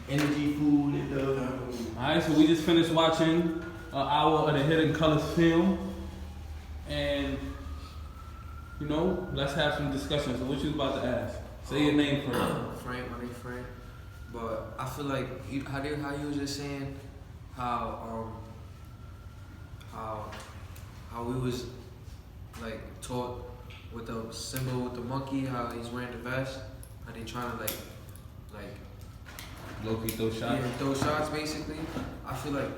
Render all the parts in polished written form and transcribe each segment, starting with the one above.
energy food and Alright, so we just finished watching an hour of the Hidden Colors film. And, you know, let's have some discussion. So what you about to ask? Say your name first. Frank, my name Frank. But I feel like how you was just saying how we was like taught with the symbol with the monkey, how he's wearing the vest, how they trying to like Loki throw shots. yeah, throw shots basically. I feel like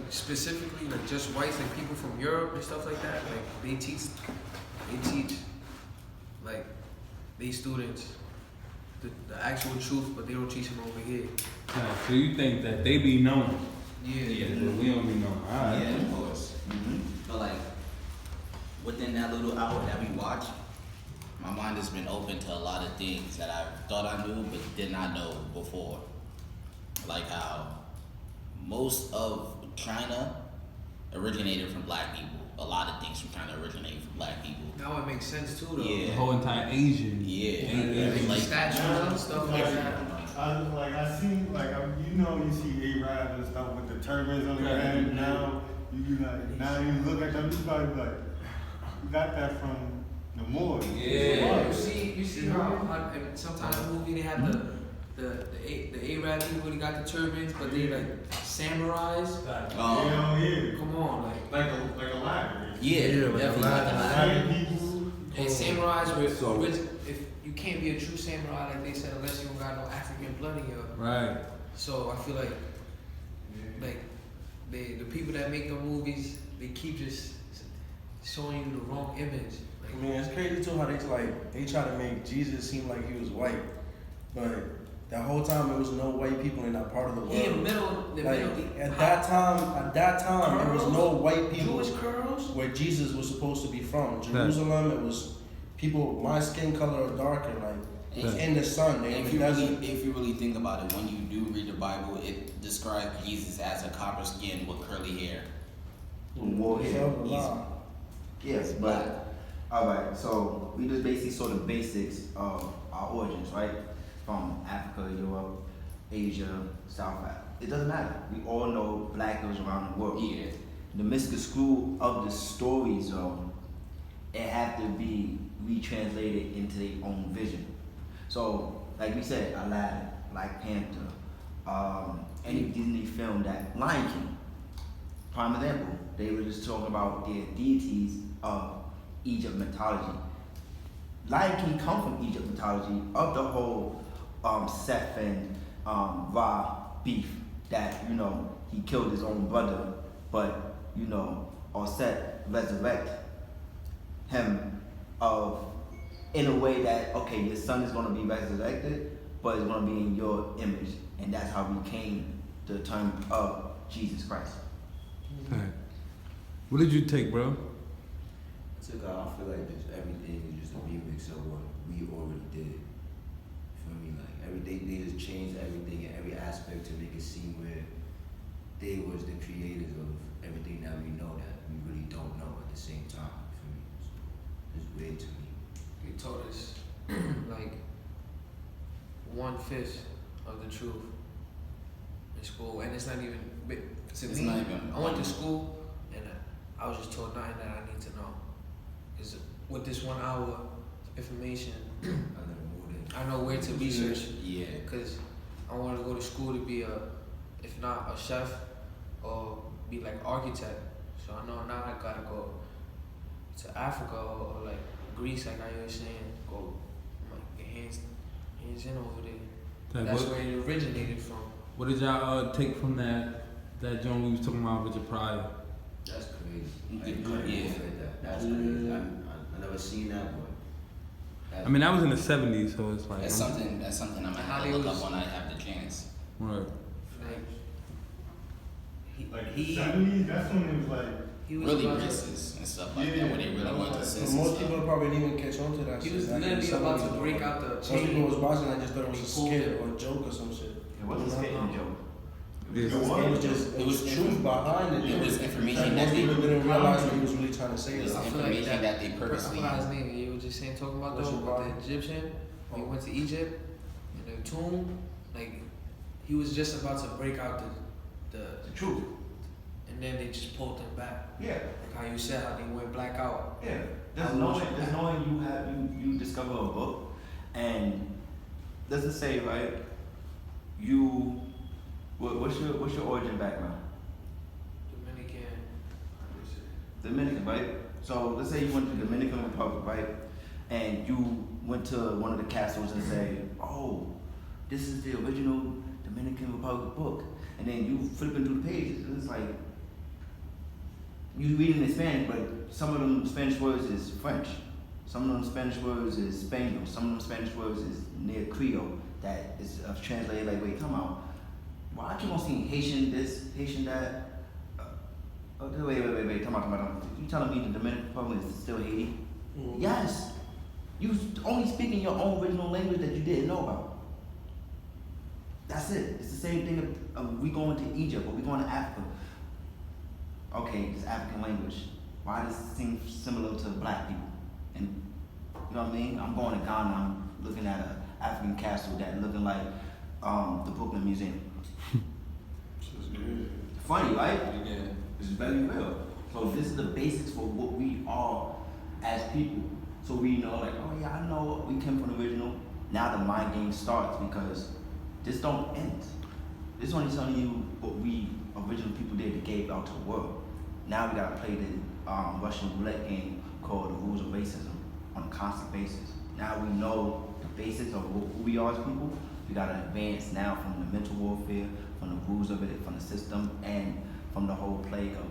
specifically like just whites, like people from Europe and stuff like that, like they teach like these students the actual truth, but they don't teach them over here. Right, so you think that they be known? Yeah. But we don't be known. Alright. Yeah, of course. But like within that little hour that we watch, my mind has been open to a lot of things that I thought I knew but did not know before. Like how most of China originated from black people. A lot of things from China originated from black people. Now it makes sense too, though. Yeah. The whole entire Asian. Yeah. Like statues and stuff like that. I see, you see Arabs and stuff with the turbans on their head. Now you look at them, you probably like, you got that from the Moors. Yeah. You see how sometimes in the movie they have the Arab people, they got the turbans, but they like samurais. Yeah. Come on, Like a lion. Yeah, definitely like Lion people. and samurais which if you can't be a true samurai like they said unless you don't got no African blood in you. Right. So I feel like the people that make the movies, they keep just showing you the wrong image. I mean, it's crazy too how they try to make Jesus seem like he was white, but that whole time there was no white people in that part of the world. He in the middle. At that time, there was no white people Jewish curls. where Jesus was supposed to be from. Jerusalem, it was people my skin color or darker, in the sun. If you really think about it, when you do read the Bible, it describes Jesus as a copper skin with curly hair. More hair. Yes, but alright, so we just basically saw the basics of our origins, right? From Africa, Europe, Asia, South Africa. It doesn't matter. We all know black lives around the world. Yeah. The misconstrued of the stories, it had to be retranslated into their own vision. So, like we said, Aladdin, Black Panther, any Disney film that Lion King, prime example, they were just talking about their deities of Egypt mythology. Lion King come from Egypt mythology of the whole Seth and Ra beef that he killed his own brother, but Seth resurrect him in a way that your son is going to be resurrected, but it's going to be in your image, and that's how we came to the term of Jesus Christ. Right. What did you take, bro? I feel like just everything is just a remix of what we already did. You feel me? Like everything, they just changed everything in every aspect to make it seem where they was the creators of everything that we know that we really don't know at the same time. You feel me? So it's weird to me. They taught us like 1/5 of the truth in school, and it's not even. I went to school and I was just told nothing that I need to know. Cause with this 1 hour information, I know where to research. Yeah. Cause I wanted to go to school to be if not a chef, or be like architect. So I know now I gotta go to Africa or like Greece, like I was saying, go like get hands in over there. That's where it originated from. What did y'all take from that joint we was talking about with your Pryor? That's crazy. That's crazy. I never seen that one. I mean, that was in the 70s, so it's like... That's something I'm gonna have to look up when I have the chance. Right. Like the 70s, that's when it was like... He was really racist and stuff like that, when they really went to census. Most people probably didn't even catch on to that He shit. was literally about to break out the chain. Most people was watching, I just thought it was a skit or a joke or some shit. It wasn't a skit and joke. It was truth behind it. It was information that most they people didn't realize what he was really trying to say. It was information that they purposely. I forgot his name. You were just saying talking about the Egyptian when he went to Egypt. in the tomb, like he was just about to break out the The truth. and then they just pulled him back. Yeah. Like how you said, how they went black out. Yeah. There's knowing you discover a book, and let's just say, right, what's your origin background? Dominican, right? So let's say you went to the Dominican Republic, right? And you went to one of the castles and say, oh, this is the original Dominican Republic book. And then you flipping through the pages, and it's like, you reading in Spanish, but some of them Spanish words is French. Some of them Spanish words is Spanish. Some of them Spanish words is near Creole that is translated like, wait, come out. Well, I keep on seeing Haitian this, Haitian that. Wait, come on. You telling me the Dominican Republic is still Haiti? Mm-hmm. Yes. You only speaking your own original language that you didn't know about. That's it. It's the same thing of we going to Egypt or we going to Africa. Okay, it's African language. Why does it seem similar to black people? And you know what I mean? I'm going to Ghana, I'm looking at an African castle that looking like the Brooklyn Museum. Funny, right? Yeah. It's very real. So this is the basics for what we are as people. So we know like, oh yeah, I know we came from the original. Now the mind game starts because this don't end. This only telling you what we original people did that gave out to the world. Now we gotta play the Russian roulette game called the rules of racism on a constant basis. Now we know the basics of who we are as people. We gotta advance now from the mental warfare, from the rules of it, from the system, and from the whole play of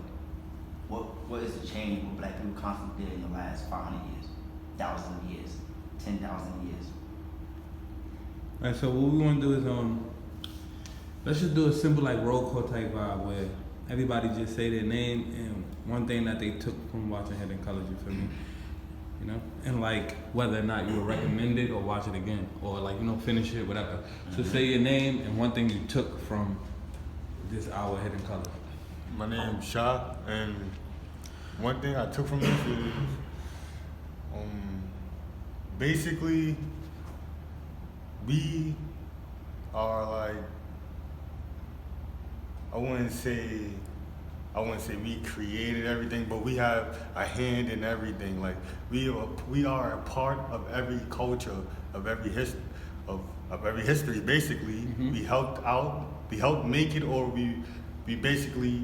what is the change what black people constantly did in the last 500 years, 1,000 years, 10,000 years. Alright, so what we want to do is let's just do a simple like roll call type vibe where everybody just say their name and one thing that they took from watching Hidden Colors. You feel me? You know, and like whether or not you would recommend it or watch it again or like finish it, whatever. So say your name and one thing you took from this hour Hidden Colors. My name's Shah, and one thing I took from this is basically we are like, I wouldn't say we created everything, but we have a hand in everything. Like we are a part of every culture, of every history. Basically, Mm-hmm. we helped make it, or we basically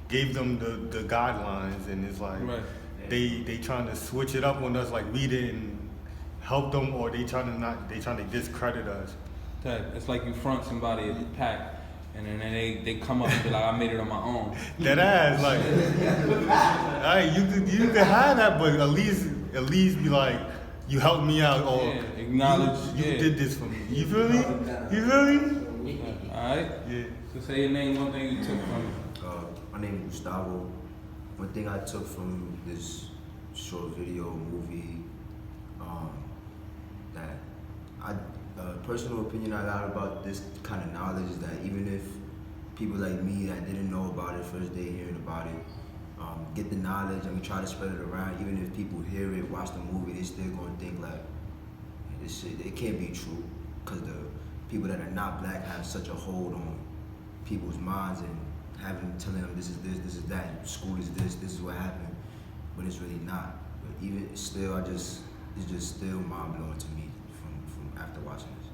gave them the guidelines, and it's like Right. they trying to switch it up on us, like we didn't help them, or they trying to discredit us. It's like you front somebody at the pack, and then they come up and be like, I made it on my own. That ass, like, alright, you could have that, but at least be like, you helped me out, or Yeah, acknowledge. you yeah. did this for me. You feel me? You feel me? Alright. Yeah. So say your name, one thing you took from it. My name is Gustavo. One thing I took from this short video movie, that I personal opinion I got about this kind of knowledge is that even if people like me that didn't know about it first day hearing about it, get the knowledge and we try to spread it around, even if people hear it, watch the movie, they still gonna think like, this shit, it can't be true, because the people that are not black have such a hold on people's minds and telling them this is this, this is that, school is this is what happened, but it's really not. But even still, it's just still mind blowing to me from after watching this.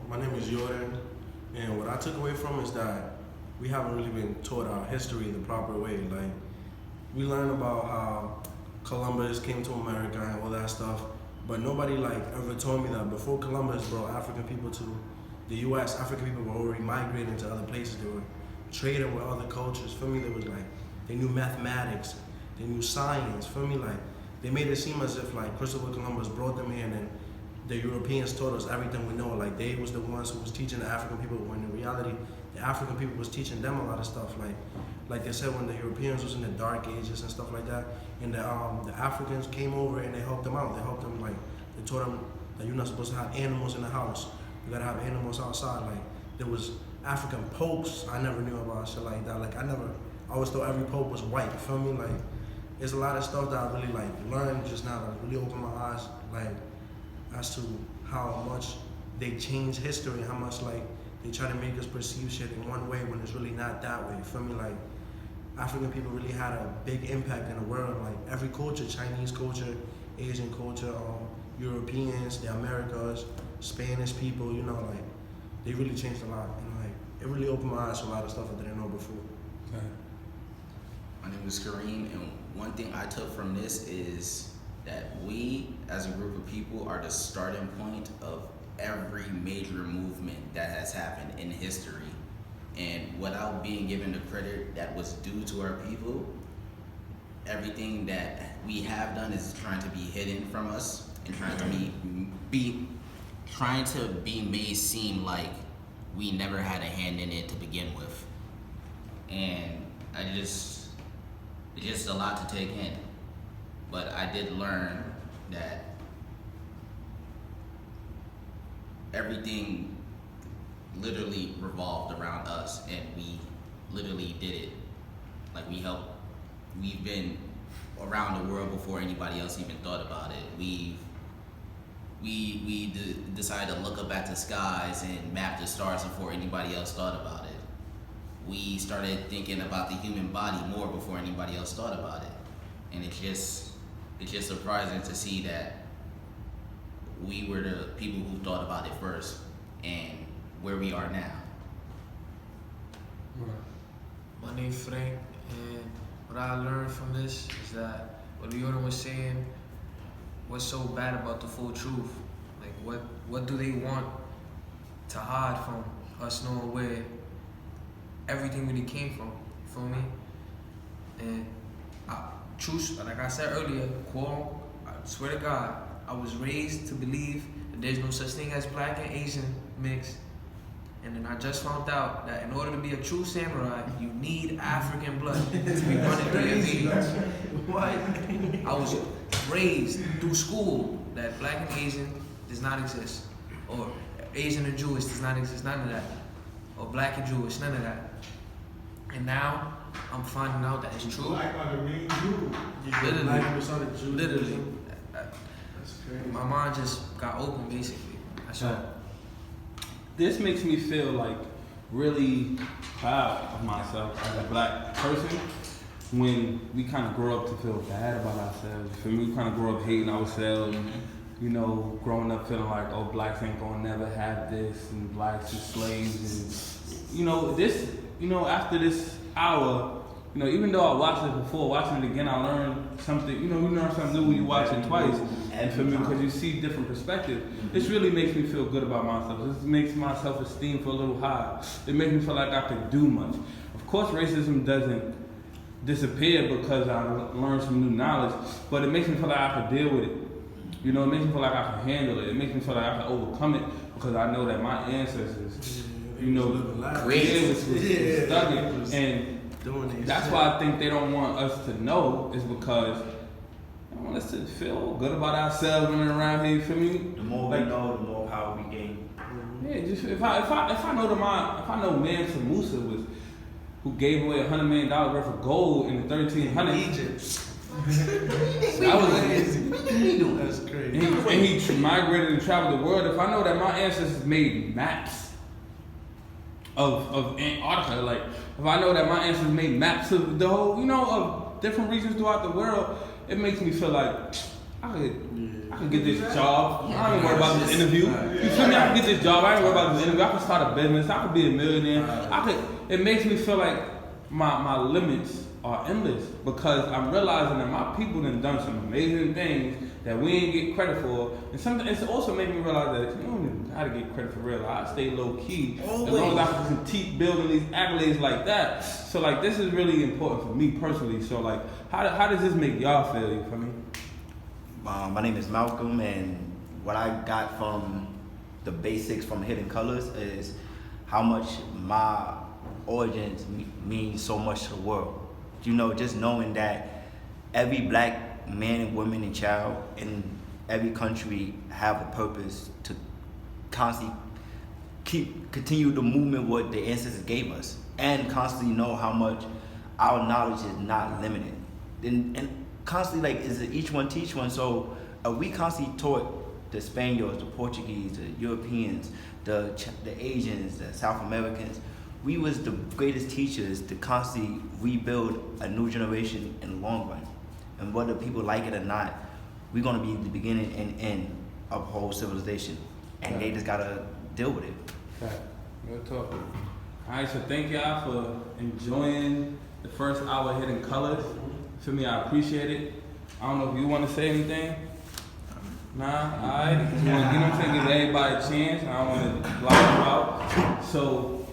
My name is Jordan, and what I took away from is that we haven't really been taught our history the proper way. Like, we learn about how Columbus came to America and all that stuff, but nobody like ever told me that before Columbus brought African people to the U.S., African people were already migrating to other places. They were trading with other cultures. For me, there was like, they knew mathematics, they knew science. For me, like, they made it seem as if like Christopher Columbus brought them here and then the Europeans taught us everything we know. Like, they was the ones who was teaching the African people, when in reality, the African people was teaching them a lot of stuff. Like they said, when the Europeans was in the Dark Ages and stuff like that, and the Africans came over and they helped them out. They helped them, like, they taught them that you're not supposed to have animals in the house. You gotta have animals outside. Like, there was African popes. I never knew about shit like that. Like, I always thought every pope was white. You feel me? Like, there's a lot of stuff that I really like learned just now. That really opened my eyes. Like, as to how much they change history, how much like they try to make us perceive shit in one way when it's really not that way. You feel me? Like African people really had a big impact in the world. Like every culture, Chinese culture, Asian culture, Europeans, the Americas, Spanish people, you know, like they really changed a lot. And like it really opened my eyes to a lot of stuff I didn't know before. Okay. My name is Kareem, and one thing I took from this is that we, as a group of people, are the starting point of every major movement that has happened in history. And without being given the credit that was due to our people, everything that we have done is trying to be hidden from us and trying to be made seem like we never had a hand in it to begin with. And it's just a lot to take in. But I did learn that everything literally revolved around us, and we literally did it. Like we've been around the world before anybody else even thought about it. We decided to look up at the skies and map the stars before anybody else thought about it. We started thinking about the human body more before anybody else thought about it. And it's just surprising to see that we were the people who thought about it first and where we are now. My name's Frank, and what I learned from this is that what Leona was saying, what's so bad about the full truth? Like what do they want to hide from us knowing where everything really came from? You feel me? And truth, like I said earlier, quote, I swear to God, I was raised to believe that there's no such thing as black and Asian mix. And then I just found out that in order to be a true samurai, you need African blood to be running through your veins. What? I was raised through school that black and Asian does not exist. Or Asian and Jewish does not exist, none of that. Or black and Jewish, none of that. And now, I'm finding out that it's true. Black are the main Jew. Literally. That's crazy. My mind just got open, basically. That's all. This makes me feel like really proud of myself as a black person when we kind of grow up to feel bad about ourselves. For me, we kind of grow up hating ourselves, you know, growing up feeling like, oh, blacks ain't gonna never have this, and blacks are slaves, and you know, this, you know, after this hour, you know, even though I watched it before, watching it again, I learned something, you learn something new when you watch it twice. And for me, because you see different perspectives, this really makes me feel good about myself. This makes my self-esteem feel a little high. It makes me feel like I can do much. Of course, racism doesn't disappear because I learned some new knowledge, but it makes me feel like I can deal with it. You know, it makes me feel like I can handle it. It makes me feel like I can overcome it because I know that my ancestors, you know, was studying. And that's why I think they don't want us to know, is because they want us to feel good about ourselves when we're around here. You feel me? The more we know, the more power we gain. Yeah, just if I know Mansa Musa was who gave away $100 million worth of gold in the 1300s. Egypt. That was That's crazy. and he migrated and traveled the world. If I know that my ancestors made maps of Antarctica, like if I know that my ancestors made maps of the whole, of different regions throughout the world, it makes me feel like I could get this job. I don't worry about this interview. You feel me? I can get this job. I ain't worry about this interview. I can start a business. I could be a millionaire. It makes me feel like my limits are endless because I'm realizing that my people done some amazing things that we ain't get credit for. And something it's also making me realize that you don't even gotta get credit for real. I stay low key as long as I can keep building these accolades like that. So like this is really important for me personally. So like how does this make y'all feel? You feel me? My name is Malcolm, and what I got from the basics from Hidden Colors is how much my origins mean so much to the world. Just knowing that every black man and woman and child in every country have a purpose to constantly continue the movement what the ancestors gave us, and constantly know how much our knowledge is not limited. And constantly, like, is it each one teach one? So we constantly taught the Spaniards, the Portuguese, the Europeans, the Asians, the South Americans. We was the greatest teachers to constantly rebuild a new generation in the long run. And whether people like it or not, we're gonna be the beginning and end of whole civilization. And they just gotta deal with it. Okay, real talk. Alright, so thank y'all for enjoying the first hour of Hidden Colors. For me, I appreciate it. I don't know if you want to say anything. Nah, alright. You know what I'm saying? Give everybody a chance. I don't want to block you out. So,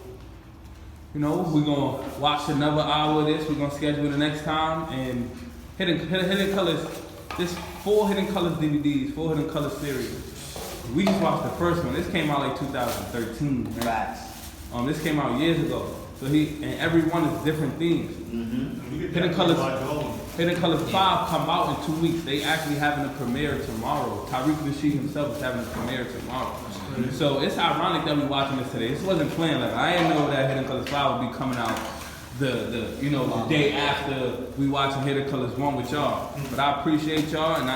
you know, we're going to watch another hour of this. We're going to schedule the next time. And Hidden Colors, this 4 Hidden Colors DVDs, 4 Hidden Colors series. We just watched the first one. This came out like 2013. Right? Facts. This came out years ago. So and every one is different themes. Mm-hmm. Hidden Colors 5 come out in 2 weeks. They actually having a premiere tomorrow. Tariq Nasheed himself is having a premiere tomorrow. So it's ironic that we're watching this today. This wasn't planned. Like I didn't know that Hidden Colors 5 would be coming out the day after we watching Hidden Colors 1 with y'all. But I appreciate y'all, and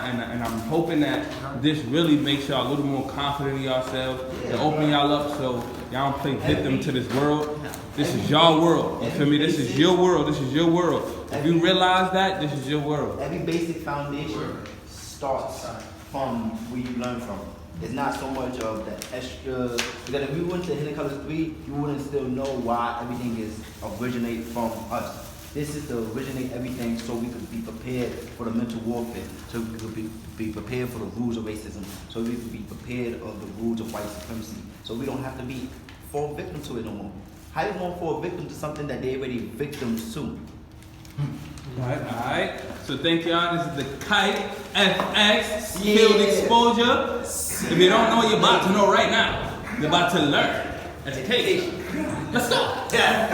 I'm hoping that this really makes y'all a little more confident in yourselves and open y'all up so y'all don't play victim to this world. This is y'all world. You feel me? This is your world. This is your world. If you realize that, this is your world. Every basic foundation starts from where you learn from. It's not so much of the extra, because if we went to Hidden Colors 3, you wouldn't still know why everything is originate from us. This is to originate everything so we could be prepared for the mental warfare, so we could be prepared for the rules of racism, so we could be prepared of the rules of white supremacy, so we don't have to fall victim to it no more. How you gonna fall victim to something that they already victims to? Alright. So thank y'all. This is the Kite FX Field Exposure. If you don't know, you're about to know right now. You're about to learn. Education. Let's go. Yeah.